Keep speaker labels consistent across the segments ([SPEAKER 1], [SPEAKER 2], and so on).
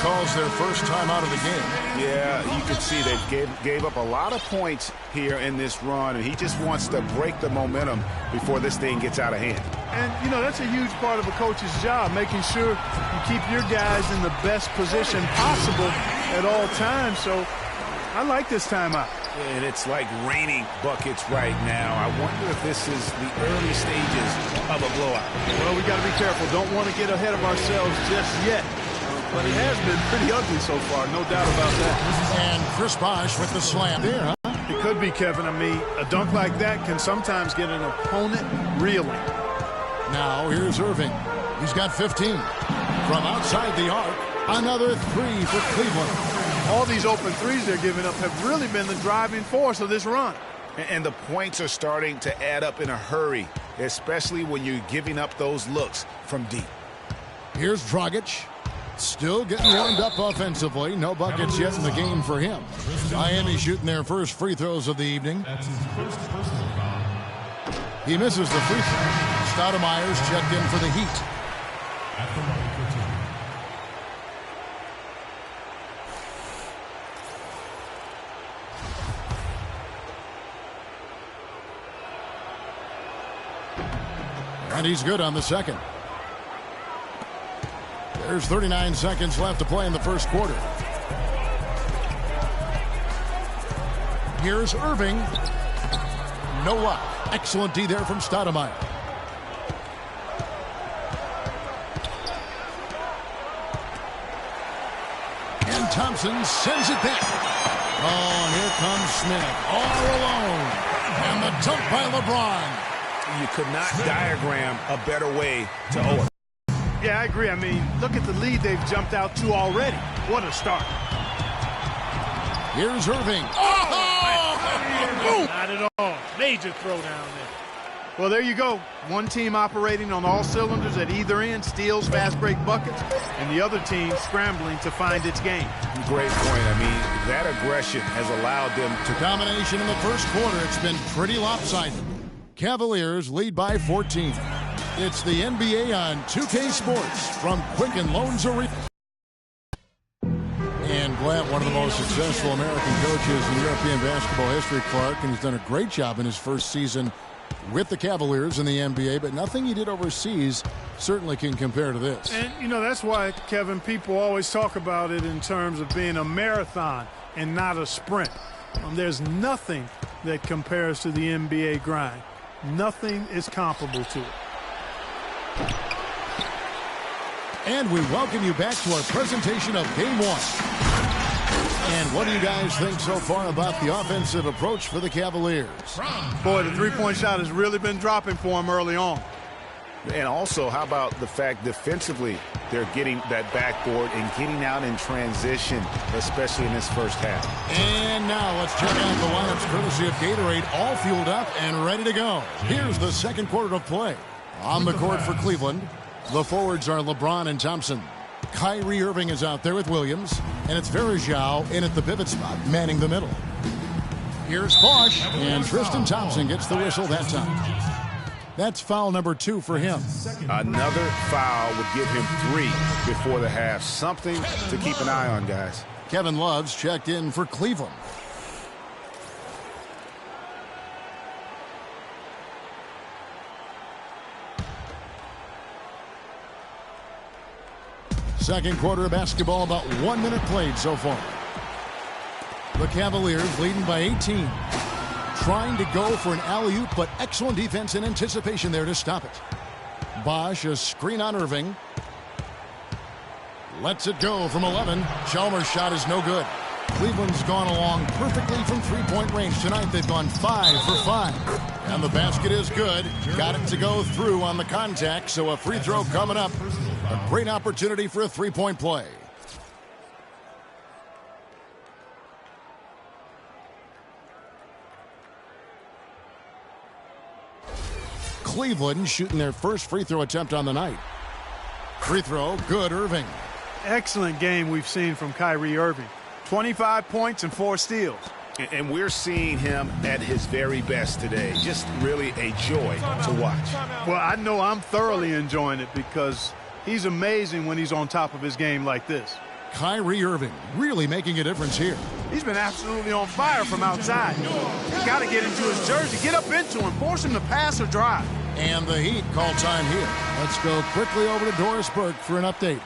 [SPEAKER 1] calls their first time out of the game.
[SPEAKER 2] Yeah, you can see they gave up a lot of points here in this run, and he just wants to break the momentum before this thing gets out of hand.
[SPEAKER 3] And, you know, that's a huge part of a coach's job, making sure you keep your guys in the best position possible at all times. So I like this timeout.
[SPEAKER 2] And it's like raining buckets right now. I wonder if this is the early stages of a blowout.
[SPEAKER 3] Well, we got to be careful. Don't want to get ahead of ourselves just yet. But it has been pretty ugly so far, no doubt about that.
[SPEAKER 1] And Chris Bosh with the slam there, huh?
[SPEAKER 3] It could be, Kevin. I mean, a dunk like that can sometimes get an opponent reeling.
[SPEAKER 1] Now here's Irving. He's got 15. From outside the arc, another three for Cleveland.
[SPEAKER 3] All these open threes they're giving up have really been the driving force of this run.
[SPEAKER 2] And the points are starting to add up in a hurry, especially when you're giving up those looks from deep.
[SPEAKER 1] Here's Dragic. Still getting warmed up offensively. No buckets yet in the game for him. Miami shooting their first free throws of the evening. He misses the free throw. Stoudemire's checked in for the Heat. And he's good on the second. There's 39 seconds left to play in the first quarter. Here's Irving. No luck. Excellent D there from Stoudemire. And Thompson sends it back. Oh, and here comes Smith. All alone. And the dunk by LeBron.
[SPEAKER 2] You could not diagram a better way to owe it.
[SPEAKER 3] Yeah, I agree. I mean, look at the lead they've jumped out to already. What a start.
[SPEAKER 1] Here's Irving. Oh!
[SPEAKER 3] Not at all. Major throwdown there. Well, there you go. One team operating on all cylinders at either end, steals, fast break buckets, and the other team scrambling to find its game.
[SPEAKER 2] Great point. I mean, that aggression has allowed them to...
[SPEAKER 1] Domination in the first quarter. It's been pretty lopsided. Cavaliers lead by 14. It's the NBA on 2K Sports from Quicken Loans Arena. And Blatt, one of the most successful American coaches in European basketball history, Clark, and he's done a great job in his first season with the Cavaliers in the NBA, but nothing he did overseas certainly can compare to this.
[SPEAKER 3] And, you know, that's why, Kevin, people always talk about it in terms of being a marathon and not a sprint. There's nothing that compares to the NBA grind. Nothing is comparable to it.
[SPEAKER 1] And we welcome you back to our presentation of Game 1. And what do you guys think so far about the offensive approach for the Cavaliers?
[SPEAKER 3] Boy, the three-point shot has really been dropping for them early on.
[SPEAKER 2] And also, how about the fact defensively they're getting that backboard and getting out in transition, especially in this first half.
[SPEAKER 1] And now let's check out the lineups courtesy of Gatorade, all fueled up and ready to go. Here's the second quarter of play. On the court for Cleveland, the forwards are LeBron and Thompson. Kyrie Irving is out there with Williams, and it's Varejao in at the pivot spot, manning the middle. Here's Bosh, and Tristan Thompson gets the whistle that time. That's foul number 2 for him.
[SPEAKER 2] Another foul would give him 3 before the half. Something to keep an eye on, guys.
[SPEAKER 1] Kevin Love's checked in for Cleveland. Second quarter of basketball, about 1 minute played so far. The Cavaliers leading by 18. Trying to go for an alley-oop, but excellent defense and anticipation there to stop it. Bosh, a screen on Irving. Lets it go from 11. Chalmers' shot is no good. Cleveland's gone along perfectly from three-point range tonight. They've gone 5 for 5. And the basket is good. Got it to go through on the contact, so a free throw coming up. A great opportunity for a three-point play. Cleveland shooting their first free throw attempt on the night. Free throw, good, Irving.
[SPEAKER 3] Excellent game we've seen from Kyrie Irving. 25 points and 4 steals.
[SPEAKER 2] And we're seeing him at his very best today. Just really a joy to watch.
[SPEAKER 3] Well, I know I'm thoroughly enjoying it because he's amazing when he's on top of his game like this.
[SPEAKER 1] Kyrie Irving really making a difference here.
[SPEAKER 3] He's been absolutely on fire from outside. You got to get into his jersey, get up into him, force him to pass or drive.
[SPEAKER 1] And the Heat call time here. Let's go quickly over to Doris Burke for an update.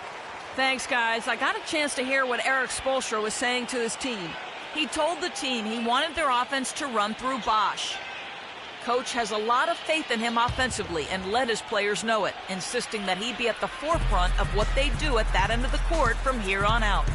[SPEAKER 4] Thanks, guys. I got a chance to hear what Eric Spoelstra was saying to his team. He told the team he wanted their offense to run through Bosh. Coach has a lot of faith in him offensively and let his players know it, insisting that he be at the forefront of what they do at that end of the court from here on out.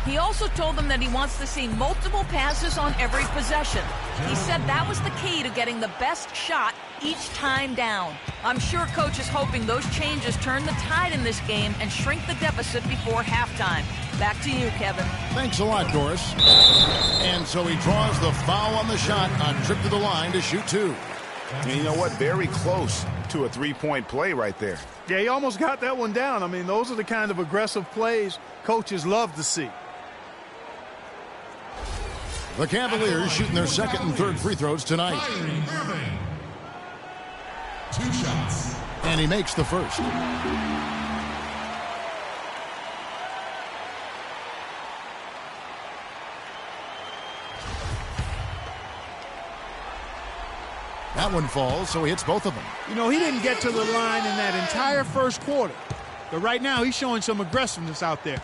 [SPEAKER 4] He also told them that he wants to see multiple passes on every possession. He said that was the key to getting the best shot each time down. I'm sure Coach is hoping those changes turn the tide in this game and shrink the deficit before halftime. Back to you, Kevin.
[SPEAKER 1] Thanks a lot, Doris. And so he draws the foul on the shot on trip to the line to shoot two.
[SPEAKER 2] And you know what? Very close to a three-point play right there.
[SPEAKER 3] Yeah, he almost got that one down. I mean, those are the kind of aggressive plays coaches love to see.
[SPEAKER 1] The Cavaliers shooting their second and third free throws tonight.
[SPEAKER 5] 2 shots.
[SPEAKER 1] And he makes the first. That one falls, so he hits both of them.
[SPEAKER 3] You know, he didn't get to the line in that entire first quarter. But right now, he's showing some aggressiveness out there.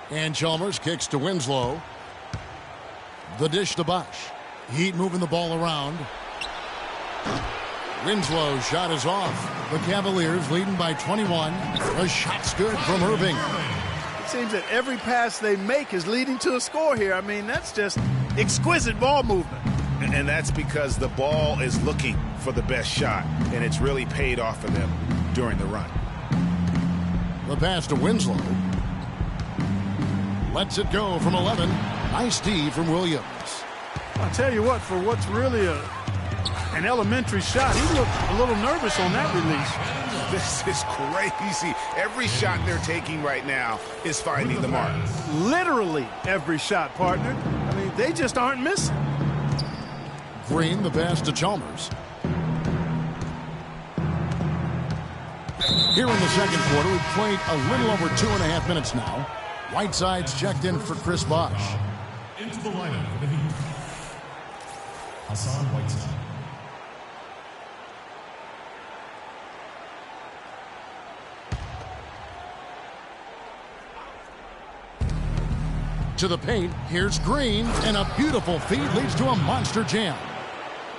[SPEAKER 1] And Chalmers kicks to Winslow. The dish to Bosh. Heat moving the ball around. Winslow's shot is off. The Cavaliers leading by 21. The shot's good from Irving.
[SPEAKER 3] It seems that every pass they make is leading to a score here. I mean, that's just exquisite ball movement.
[SPEAKER 2] And that's because the ball is looking for the best shot, and it's really paid off for them during the run.
[SPEAKER 1] The pass to Winslow. Lets it go from 11. Nice D from Williams.
[SPEAKER 3] I'll tell you what, for what's really an elementary shot, he looked a little nervous on that release.
[SPEAKER 2] This is crazy. Every shot they're taking right now is finding the mark.
[SPEAKER 3] Literally every shot, partner. I mean, they just aren't missing.
[SPEAKER 1] Green, the pass to Chalmers. Here in the second quarter, we've played a little over 2.5 minutes now. Whiteside's checked in for Chris Bosh.
[SPEAKER 5] Into the lineup for the Heat. Hassan Whiteside.
[SPEAKER 1] To the paint, here's Green, and a beautiful feed leads to a monster jam.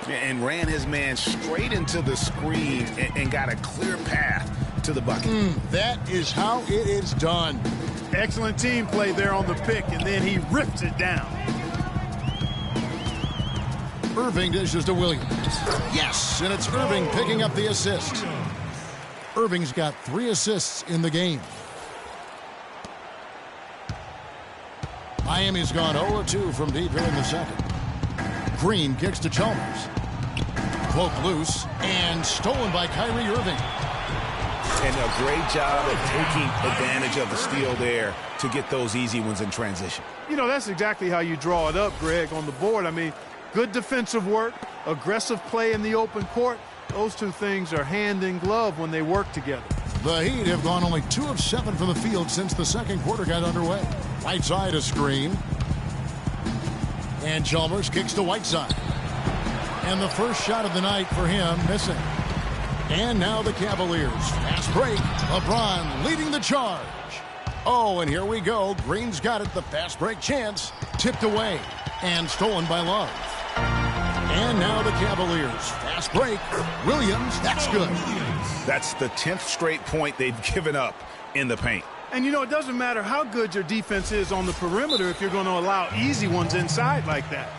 [SPEAKER 2] And ran his man straight into the screen and got a clear path to the bucket.
[SPEAKER 1] That is how it is done.
[SPEAKER 3] Excellent team play there on the pick, and then he rips it down.
[SPEAKER 1] Irving dishes to Williams. Yes, and it's Irving picking up the assist. Irving's got 3 assists in the game. Miami's gone 0-2 from deep here in the second. Green kicks to Chalmers. Cloak loose and stolen by Kyrie Irving.
[SPEAKER 2] And a great job of taking advantage of the steal there to get those easy ones in transition.
[SPEAKER 3] You know, that's exactly how you draw it up, Greg, on the board. I mean, good defensive work, aggressive play in the open court. Those two things are hand in glove when they work together.
[SPEAKER 1] The Heat have gone only 2 of 7 from the field since the second quarter got underway. Whiteside a screen. And Chalmers kicks to Whiteside. And the first shot of the night for him missing. And now the Cavaliers. Fast break. LeBron leading the charge. Oh, and here we go. Green's got it. The fast break chance. Tipped away. And stolen by Love. And now the Cavaliers. Fast break. Williams. That's good.
[SPEAKER 2] That's the 10th straight point they've given up in the paint.
[SPEAKER 3] And, you know, it doesn't matter how good your defense is on the perimeter if you're going to allow easy ones inside like that.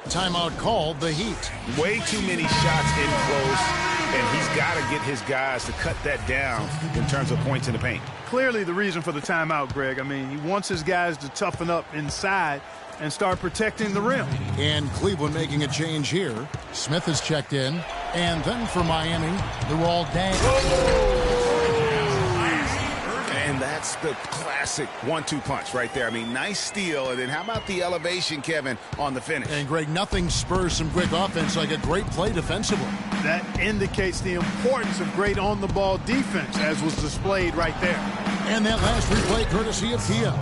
[SPEAKER 1] Timeout called, the Heat.
[SPEAKER 2] Way too many shots in close, and he's got to get his guys to cut that down in terms of points in the paint.
[SPEAKER 3] Clearly the reason for the timeout, Greg. I mean, he wants his guys to toughen up inside and start protecting the rim.
[SPEAKER 1] And Cleveland making a change here. Smith is checked in. And then for Miami, they're all down.
[SPEAKER 2] And that's the classic 1-2 punch right there. I mean, nice steal. And then how about the elevation, Kevin, on the finish?
[SPEAKER 1] And, Greg, nothing spurs some quick offense like a great play defensively.
[SPEAKER 3] That indicates the importance of great on-the-ball defense, as was displayed right there.
[SPEAKER 1] And that last replay courtesy of Kia.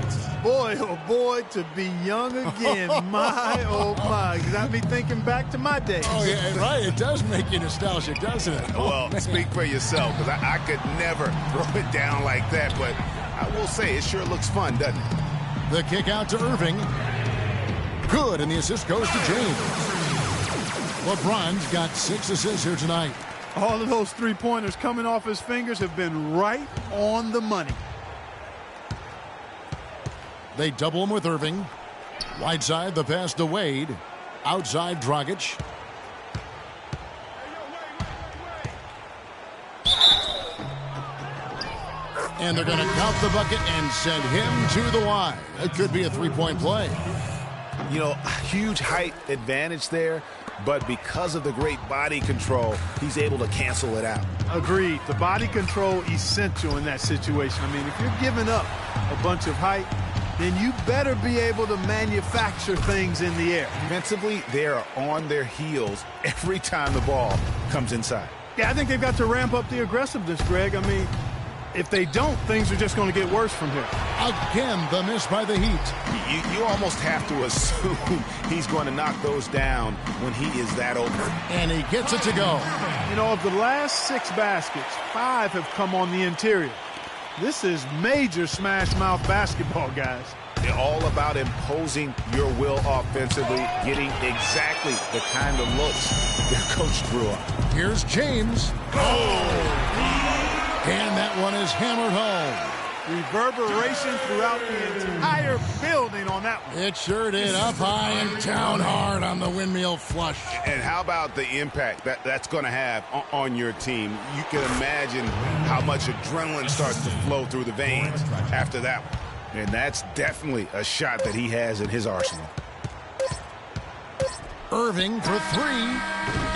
[SPEAKER 3] Boy, oh boy, to be young again. My, oh my. Got me thinking back to my days.
[SPEAKER 1] Oh, yeah, right. It does make you nostalgic, doesn't it?
[SPEAKER 2] Well, speak for yourself, because I could never throw it down like that, but I will say it sure looks fun, doesn't it?
[SPEAKER 1] The kick out to Irving. Good, and the assist goes to James. LeBron's got 6 assists here tonight.
[SPEAKER 3] All of those three-pointers coming off his fingers have been right on the money.
[SPEAKER 1] They double him with Irving. Wide side, the pass to Wade. Outside, Dragic. And they're going to count the bucket and send him to the line. It could be a three-point play.
[SPEAKER 2] You know, huge height advantage there, but because of the great body control, he's able to cancel it out.
[SPEAKER 3] Agreed. The body control essential in that situation. I mean, if you're giving up a bunch of height, then you better be able to manufacture things in the air.
[SPEAKER 2] Defensively, they are on their heels every time the ball comes inside.
[SPEAKER 3] Yeah, I think they've got to ramp up the aggressiveness, Greg. I mean, if they don't, things are just going to get worse from here.
[SPEAKER 1] Again, the miss by the Heat.
[SPEAKER 2] You almost have to assume he's going to knock those down when he is that open.
[SPEAKER 1] And he gets it to go.
[SPEAKER 3] You know, of the last 6 baskets, 5 have come on the interior. This is major smash-mouth basketball, guys.
[SPEAKER 2] They're all about imposing your will offensively, getting exactly the kind of looks their coach drew up.
[SPEAKER 1] Here's James. And that one is hammered home.
[SPEAKER 3] Reverberation throughout the entire building on that one.
[SPEAKER 1] It sure did. Up high and down hard on the windmill flush.
[SPEAKER 2] And how about the impact that's going to have on your team? You can imagine how much adrenaline starts to flow through the veins after that one. And that's definitely a shot that he has in his arsenal.
[SPEAKER 1] Irving for 3.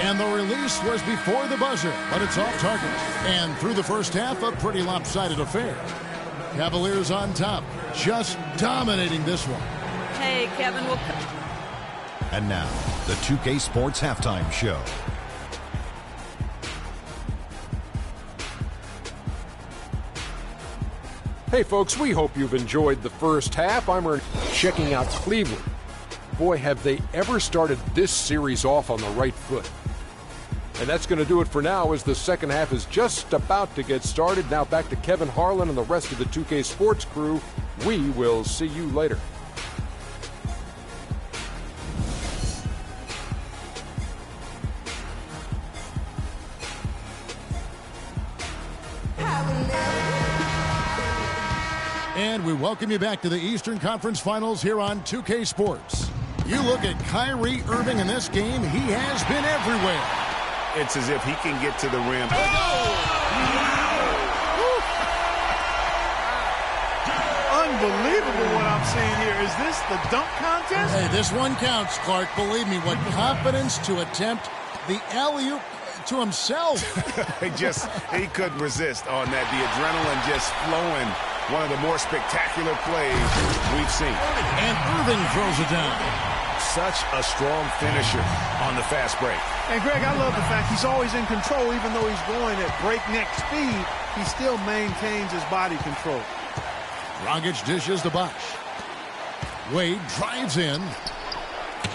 [SPEAKER 1] And the release was before the buzzer, but it's off target. And through the first half, a pretty lopsided affair. Cavaliers on top, just dominating this one.
[SPEAKER 4] Hey, Kevin, we'll...
[SPEAKER 6] And now, the 2K Sports Halftime Show.
[SPEAKER 7] Hey, folks, we hope you've enjoyed the first half. I'm checking out Cleveland. Boy, have they ever started this series off on the right foot. And that's going to do it for now as the second half is just about to get started. Now back to Kevin Harlan and the rest of the 2K Sports crew. We will see you later.
[SPEAKER 1] And we welcome you back to the Eastern Conference Finals here on 2K Sports. You look at Kyrie Irving in this game, he has been everywhere.
[SPEAKER 2] It's as if he can get to the rim.
[SPEAKER 3] Unbelievable what I'm seeing here. Is this the dunk contest?
[SPEAKER 1] Hey, this one counts, Clark. Believe me, what confidence to attempt the alley-oop to himself.
[SPEAKER 2] He couldn't resist on that. The adrenaline just flowing. One of the more spectacular plays we've seen.
[SPEAKER 1] And Irving throws it down.
[SPEAKER 2] Such a strong finisher on the fast break.
[SPEAKER 3] And, Greg, I love the fact he's always in control. Even though he's going at breakneck speed, he still maintains his body control.
[SPEAKER 1] Dragic dishes the Bosh. Wade drives in.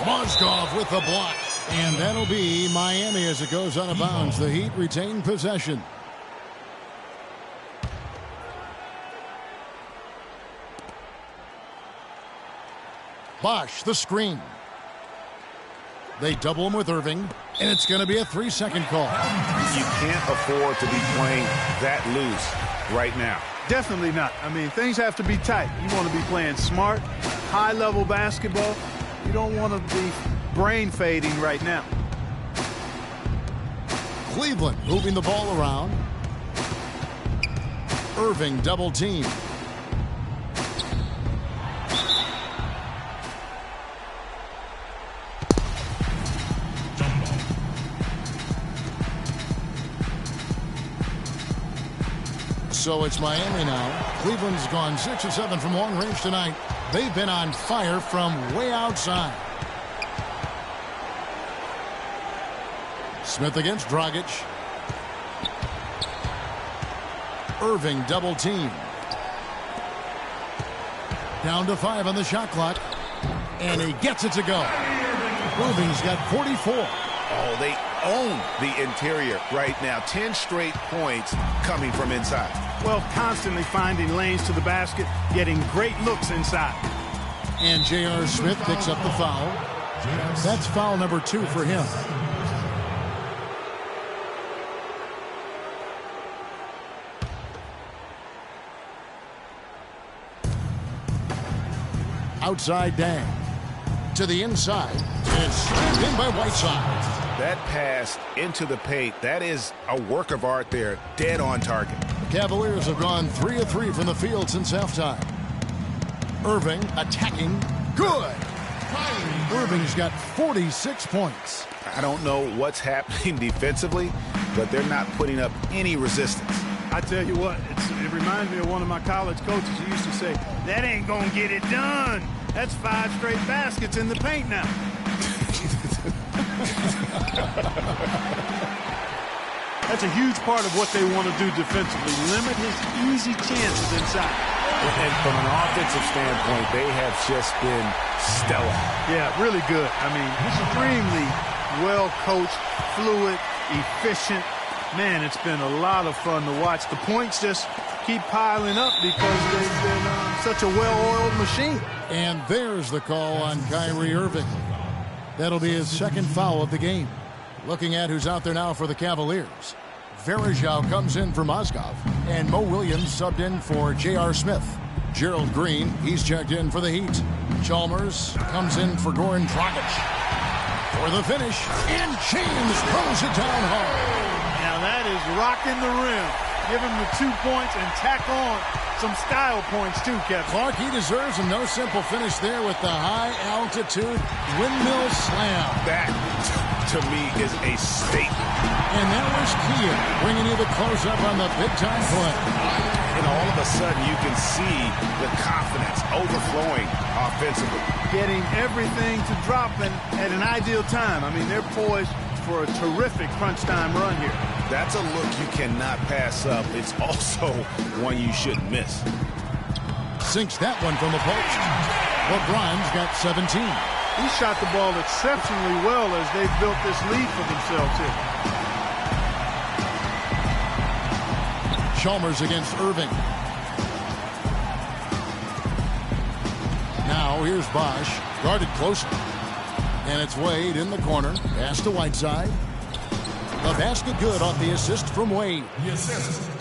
[SPEAKER 1] Mozgov with the block. And that'll be Miami as it goes out of bounds. The Heat retain possession. Bosh, the screen. They double him with Irving, and it's going to be a 3-second call.
[SPEAKER 2] You can't afford to be playing that loose right now.
[SPEAKER 3] Definitely not. I mean, things have to be tight. You want to be playing smart, high-level basketball. You don't want to be brain fading right now.
[SPEAKER 1] Cleveland moving the ball around. Irving double team. So it's Miami now. Cleveland's gone 6 of 7 from long range tonight. They've been on fire from way outside. Smith against Dragic. Irving double team. Down to 5 on the shot clock. And he gets it to go. Irving's got 44.
[SPEAKER 2] Oh, they own the interior right now. 10 straight points coming from inside.
[SPEAKER 3] Well, constantly finding lanes to the basket, getting great looks inside.
[SPEAKER 1] And J.R. Smith picks up the foul. That's foul number 2 for him. Outside Dang. To the inside. And slammed in by Whiteside.
[SPEAKER 2] That pass into the paint, that is a work of art there. Dead on target.
[SPEAKER 1] The Cavaliers have gone 3 of 3 from the field since halftime. Irving attacking. Good. Irving's got 46 points.
[SPEAKER 2] I don't know what's happening defensively, but they're not putting up any resistance.
[SPEAKER 3] I tell you what, it reminds me of one of my college coaches who used to say, that ain't gonna get it done. That's 5 straight baskets in the paint now. That's a huge part of what they want to do defensively. Limit his easy chances inside.
[SPEAKER 2] And from an offensive standpoint, they have just been stellar.
[SPEAKER 3] Yeah, really good. I mean, extremely well-coached, fluid, efficient. Man, it's been a lot of fun to watch. The points just keep piling up because they've been such a well-oiled machine.
[SPEAKER 1] And there's the call on Kyrie Irving. That'll be his second foul of the game. Looking at who's out there now for the Cavaliers. Varejao comes in for Mozgov, and Mo Williams subbed in for J.R. Smith. Gerald Green, he's checked in for the Heat. Chalmers comes in for Goran Dragic. For the finish, and James throws it down hard.
[SPEAKER 3] Now that is rocking the rim. Give him the 2 points and tack on some style points too, Kevin.
[SPEAKER 1] Clark, he deserves a no simple finish there with the high altitude windmill slam.
[SPEAKER 2] That, to me, is a statement.
[SPEAKER 1] And that was Kia bringing you the close-up on the big-time play.
[SPEAKER 2] And all of a sudden, you can see the confidence overflowing offensively.
[SPEAKER 3] Getting everything to drop at an ideal time. I mean, they're poised for a terrific crunch time run here.
[SPEAKER 2] That's a look you cannot pass up. It's also one you shouldn't miss.
[SPEAKER 1] Sinks that one from the post. LeBron's got 17.
[SPEAKER 3] He shot the ball exceptionally well as they've built this lead for themselves here.
[SPEAKER 1] Chalmers against Irving. Now here's Bosch, guarded closely. And it's Wade in the corner. Pass to Whiteside. The basket good off the assist from Wade.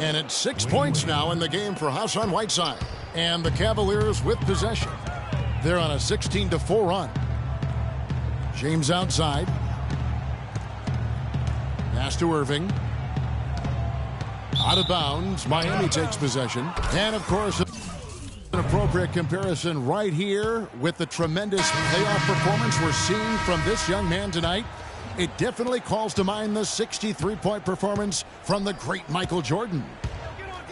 [SPEAKER 1] And it's 6 points now in the game for Hassan Whiteside. And the Cavaliers with possession. They're on a 16-4 run. James outside. Pass to Irving. Out of bounds. Miami takes possession. And, of course, an appropriate comparison right here with the tremendous playoff performance we're seeing from this young man tonight. It definitely calls to mind the 63-point performance from the great Michael Jordan.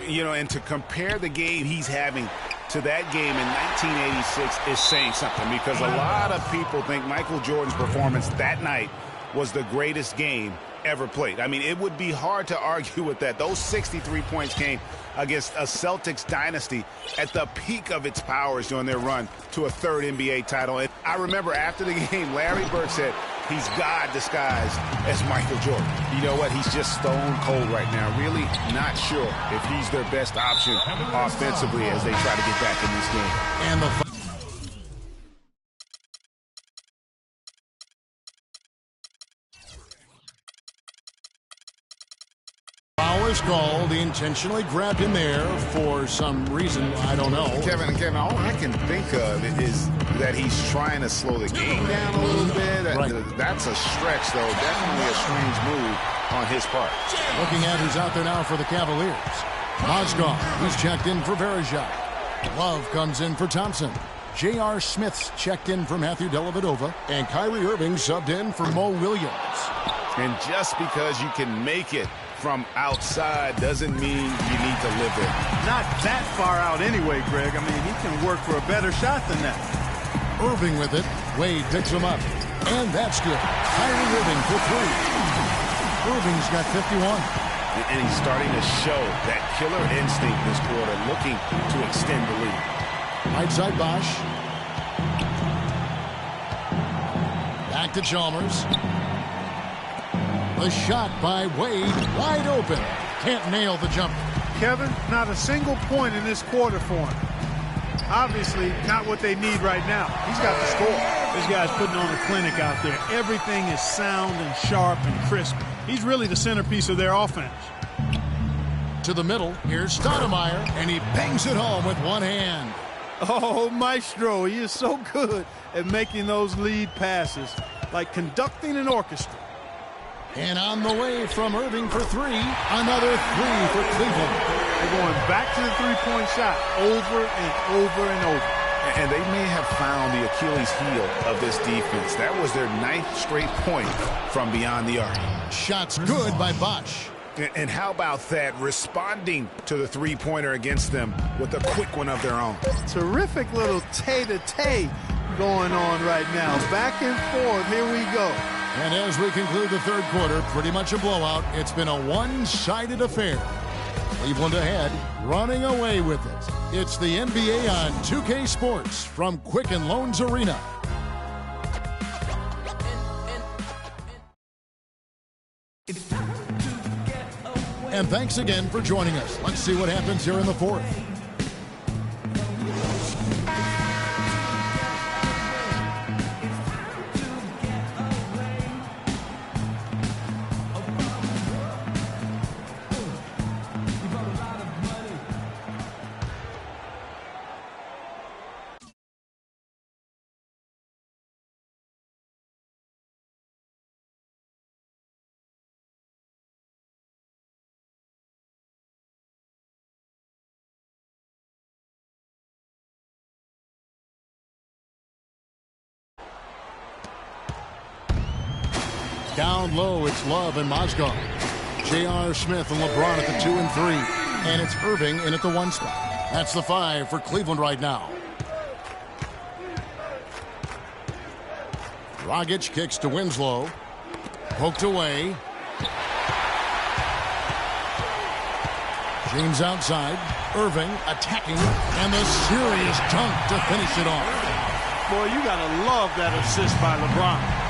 [SPEAKER 2] You know, and to compare the game he's having to that game in 1986 is saying something, because a lot of people think Michael Jordan's performance that night was the greatest game ever played. I mean, it would be hard to argue with that. Those 63 points came against a Celtics dynasty at the peak of its powers during their run to a third NBA title. And I remember after the game, Larry Bird said, he's God disguised as Michael Jordan. You know what? He's just stone cold right now. Really not sure if he's their best option offensively as they try to get back in this game.
[SPEAKER 1] And the foul is called. He intentionally grabbed him there for some reason. I don't know.
[SPEAKER 2] Kevin, all I can think of is that he's trying to slow the game down a little bit.
[SPEAKER 1] Right.
[SPEAKER 2] That's a stretch, though. Definitely a strange move on his part.
[SPEAKER 1] Looking at who's out there now for the Cavaliers. Mozgov, he's checked in for Varejao. Love comes in for Thompson. J.R. Smith's checked in for Matthew Dellavedova. And Kyrie Irving subbed in for Mo Williams.
[SPEAKER 2] And just because you can make it from outside doesn't mean you need to live it.
[SPEAKER 3] Not that far out anyway, Greg. I mean, he can work for a better shot than that.
[SPEAKER 1] Irving with it. Wade picks him up. And that's good. Kyrie Irving for 3. Irving's got 51.
[SPEAKER 2] And he's starting to show that killer instinct this quarter, looking to extend the lead.
[SPEAKER 1] Right side Bosh. Back to Chalmers. The shot by Wade, wide open. Can't nail the jumper.
[SPEAKER 3] Kevin, not a single point in this quarter for him. Obviously, not what they need right now. He's got the score. This guy's putting on a clinic out there. Everything is sound and sharp and crisp. He's really the centerpiece of their offense.
[SPEAKER 1] To the middle, here's Stoudemire, and he bangs it home with one hand.
[SPEAKER 3] Oh, Maestro, he is so good at making those lead passes, like conducting an orchestra.
[SPEAKER 1] And on the way from Irving for three, another three for Cleveland.
[SPEAKER 3] They're going back to the three-point shot over and over and over.
[SPEAKER 2] And they may have found the Achilles heel of this defense. That was their 9th straight point from beyond the arc.
[SPEAKER 1] Shots good by Bosh.
[SPEAKER 2] And how about that, responding to the three-pointer against them with a quick one of their own.
[SPEAKER 3] Terrific little tay-to-tay going on right now. Back and forth, here we go.
[SPEAKER 1] And as we conclude the third quarter, pretty much a blowout. It's been a one-sided affair. Cleveland ahead, running away with it. It's the NBA on 2K Sports from Quicken Loans Arena. And thanks again for joining us. Let's see what happens here in the fourth. Down low, it's Love and Mozgov. J.R. Smith and LeBron at the 2 and 3. And it's Irving in at the 1 spot. That's the 5 for Cleveland right now. Dragic kicks to Winslow. Poked away. James outside. Irving attacking. And the serious dunk to finish it off.
[SPEAKER 3] Boy, you got to love that assist by LeBron.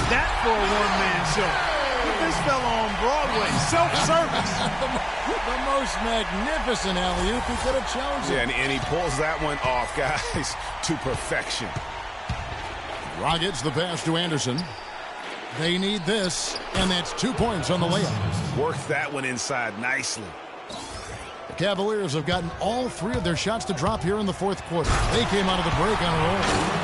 [SPEAKER 3] That for a one-man show. Put this fella on Broadway. Self-service.
[SPEAKER 1] the most magnificent alley-oop he could have chosen.
[SPEAKER 2] Yeah, and he pulls that one off, guys, to perfection.
[SPEAKER 1] Dragic the pass to Anderson. They need this, and that's 2 points on the layup.
[SPEAKER 2] Worked that one inside nicely.
[SPEAKER 1] The Cavaliers have gotten all 3 of their shots to drop here in the fourth quarter. They came out of the break on a roll.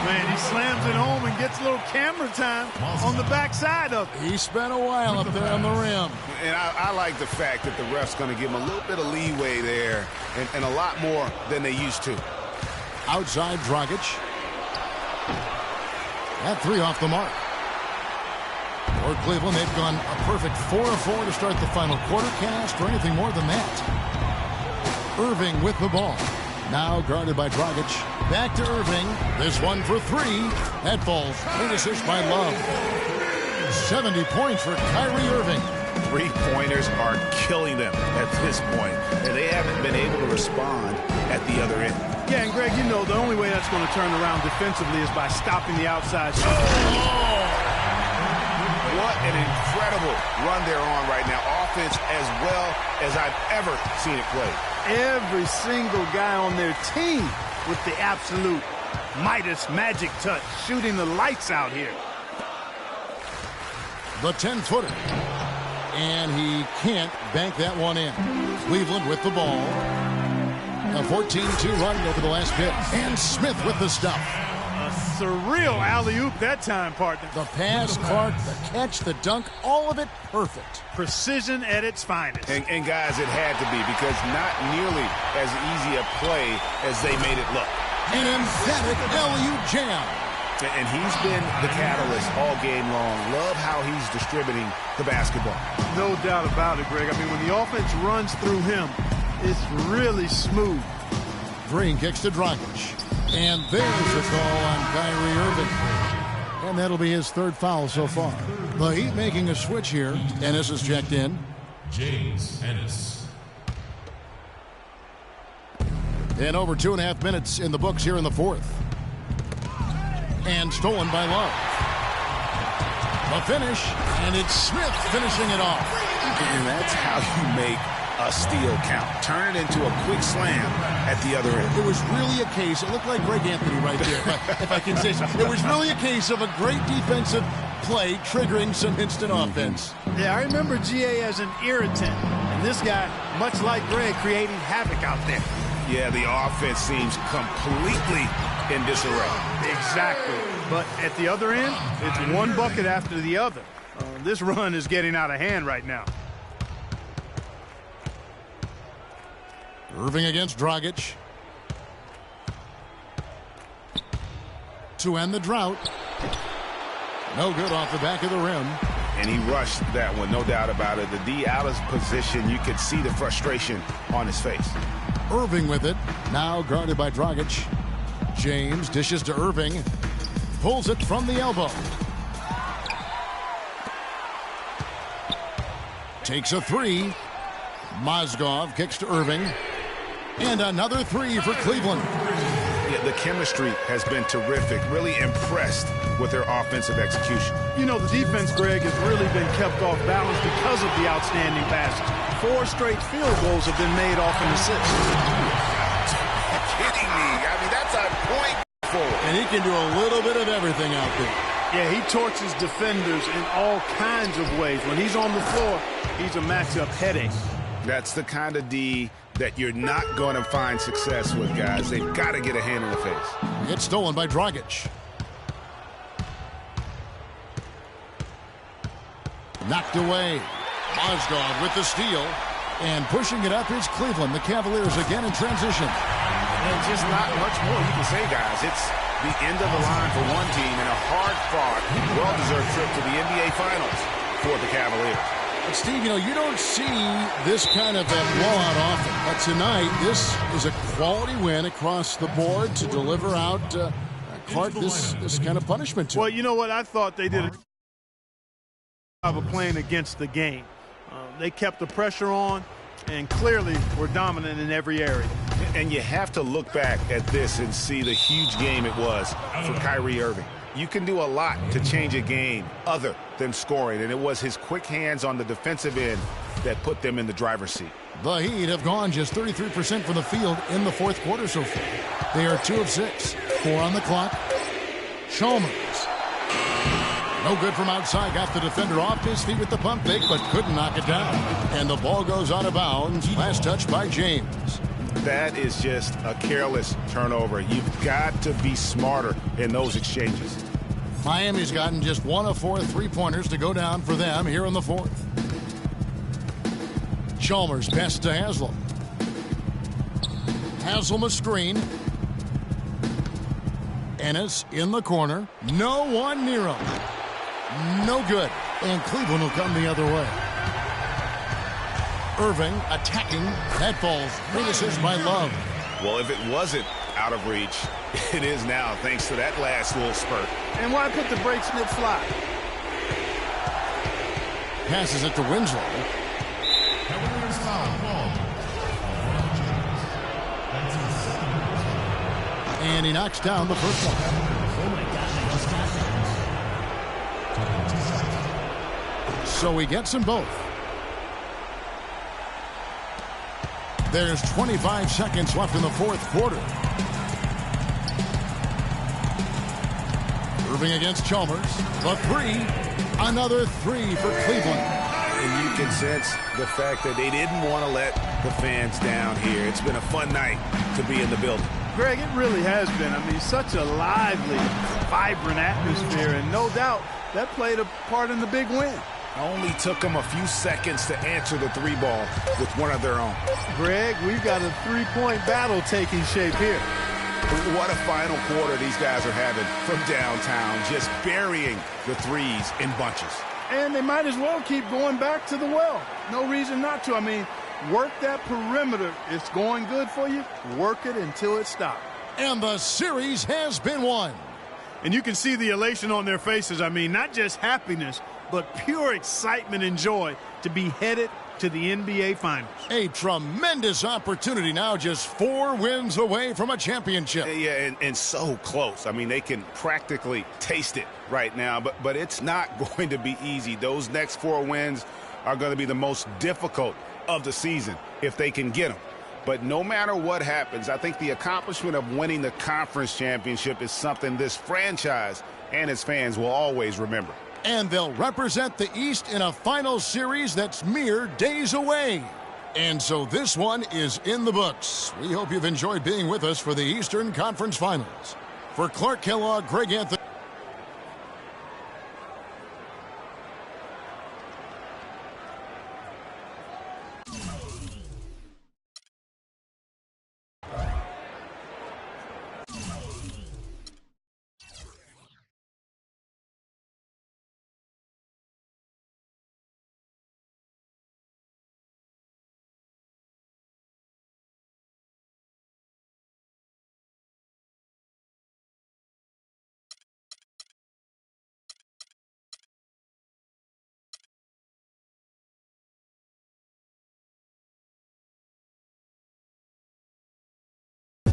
[SPEAKER 3] Man, he slams it home and gets a little camera time on the backside of it.
[SPEAKER 1] He spent a while up there on the rim.
[SPEAKER 2] And I like the fact that the ref's going to give him a little bit of leeway there and a lot more than they used to.
[SPEAKER 1] Outside Dragic. That 3 off the mark. For Cleveland, they've gone a perfect 4 of 4 to start the final quarter. Can't ask for anything more than that. Irving with the ball. Now guarded by Dragic. Back to Irving. This one for 3. That falls. Great assist by Love. 70 points for Kyrie Irving.
[SPEAKER 2] 3-pointers are killing them at this point, and they haven't been able to respond at the other end.
[SPEAKER 3] Yeah, and Greg, you know the only way that's going to turn around defensively is by stopping the outside shot.
[SPEAKER 2] What an incredible run they're on right now. Offense as well as I've ever seen it played.
[SPEAKER 3] Every single guy on their team with the absolute Midas magic touch, shooting the lights out here.
[SPEAKER 1] The 10-footer. And he can't bank that one in. Cleveland with the ball. A 14-2 run over the last bit. And Smith with the stuff.
[SPEAKER 3] A surreal alley-oop that time, partner.
[SPEAKER 1] The pass, Clark, the catch, the dunk, all of it perfect.
[SPEAKER 3] Precision at its finest.
[SPEAKER 2] And guys, it had to be, because not nearly as easy a play as they made it look.
[SPEAKER 1] An emphatic alley-oop jam.
[SPEAKER 2] And he's been the catalyst all game long. Love how he's distributing the basketball.
[SPEAKER 3] No doubt about it, Greg. I mean, when the offense runs through him, it's really smooth.
[SPEAKER 1] Green kicks to Dragic. And there's the call on Kyrie Irving. And that'll be his third foul so far. The Heat making a switch here. Ennis is checked in.
[SPEAKER 5] James Ennis.
[SPEAKER 1] And over 2.5 minutes in the books here in the fourth. And stolen by Love. The finish, and it's Smith finishing it off.
[SPEAKER 2] And that's how you make a steal count. Turn it into a quick slam at the other end.
[SPEAKER 1] It was really a case, it looked like Greg Anthony right there, if I can say so. It was really a case of a great defensive play triggering some instant offense.
[SPEAKER 3] Yeah, I remember GA as an irritant. And this guy, much like Greg, creating havoc out there.
[SPEAKER 2] Yeah, the offense seems completely in disarray.
[SPEAKER 3] Exactly. But at the other end, it's one bucket after the other. This run is getting out of hand right now.
[SPEAKER 1] Irving against Dragic. To end the drought. No good off the back of the rim.
[SPEAKER 2] And he rushed that one, no doubt about it. The D out of position, you could see the frustration on his face.
[SPEAKER 1] Irving with it. Now guarded by Dragic. James dishes to Irving. Pulls it from the elbow. Takes a three. Mozgov kicks to Irving. And another three for Cleveland.
[SPEAKER 2] Yeah, the chemistry has been terrific. Really impressed with their offensive execution.
[SPEAKER 3] You know, the defense, Greg, has really been kept off balance because of the outstanding passes. 4 straight field goals have been made off an assist.
[SPEAKER 2] Kidding me. I mean, that's a point forward.
[SPEAKER 1] And he can do a little bit of everything out there.
[SPEAKER 3] Yeah, he torches defenders in all kinds of ways. When he's on the floor, he's a matchup headache.
[SPEAKER 2] That's the kind of D that you're not going to find success with, guys. They've got to get a hand in the face.
[SPEAKER 1] It's stolen by Dragic. Knocked away. Mozgov with the steal. And pushing it up is Cleveland. The Cavaliers again in transition.
[SPEAKER 2] And just not much more you can say, guys. It's the end of the line for one team and a hard-fought, well-deserved trip to the NBA Finals for the Cavaliers.
[SPEAKER 1] But Steve, you know, you don't see this kind of a blowout often. But tonight, this is a quality win across the board to deliver out Clark this kind of punishment to.
[SPEAKER 3] Well, you know what? I thought they did a job of playing against the game. They kept the pressure on and clearly were dominant in every area.
[SPEAKER 2] And you have to look back at this and see the huge game it was for Kyrie Irving. You can do a lot to change a game other than scoring, and it was his quick hands on the defensive end that put them in the driver's seat.
[SPEAKER 1] The Heat have gone just 33% from the field in the fourth quarter so far. They are 2 of 6. 4 on the clock. Chalmers. No good from outside. Got the defender off his feet with the pump fake, but couldn't knock it down. And the ball goes out of bounds. Last touch by James.
[SPEAKER 2] That is just a careless turnover. You've got to be smarter in those exchanges.
[SPEAKER 1] Miami's gotten just 1 of 4 3-pointers to go down for them here in the fourth. Chalmers pass to Haslam. Haslam a screen. Ennis in the corner. No one near him. No good. And Cleveland will come the other way. Irving attacking. That falls. Great assist by Love.
[SPEAKER 2] Well, if it wasn't out of reach, it is now thanks to that last little spurt.
[SPEAKER 3] And why put the brakes mid-fly?
[SPEAKER 1] Passes it to Winslow.
[SPEAKER 5] Cavaliers foul called. That's his second.
[SPEAKER 1] And he knocks down the first one. So he gets them both. There's 25 seconds left in the fourth quarter. Irving against Chalmers. The three. Another three for Cleveland.
[SPEAKER 2] And you can sense the fact that they didn't want to let the fans down here. It's been a fun night to be in the building.
[SPEAKER 3] Greg, it really has been. I mean, such a lively, vibrant atmosphere, and no doubt that played a part in the big win.
[SPEAKER 2] Only took them a few seconds to answer the 3-ball with one of their own.
[SPEAKER 3] Greg, we've got a 3-point battle taking shape here.
[SPEAKER 2] What a final quarter these guys are having from downtown, just burying the threes in bunches.
[SPEAKER 3] And they might as well keep going back to the well. No reason not to. I mean, work that perimeter. It's going good for you. Work it until it stops.
[SPEAKER 1] And the series has been won.
[SPEAKER 3] And you can see the elation on their faces. I mean, not just happiness, but pure excitement and joy to be headed to the NBA Finals.
[SPEAKER 1] A tremendous opportunity now, just 4 wins away from a championship.
[SPEAKER 2] Yeah, and so close. I mean, they can practically taste it right now, but it's not going to be easy. Those next 4 wins are going to be the most difficult of the season if they can get them. But no matter what happens, I think the accomplishment of winning the conference championship is something this franchise and its fans will always remember.
[SPEAKER 1] And they'll represent the East in a final series that's mere days away. And so this one is in the books. We hope you've enjoyed being with us for the Eastern Conference Finals. For Clark Kellogg, Greg Anthony.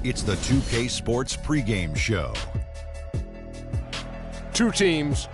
[SPEAKER 6] It's the 2K Sports pregame show.
[SPEAKER 7] 2 teams,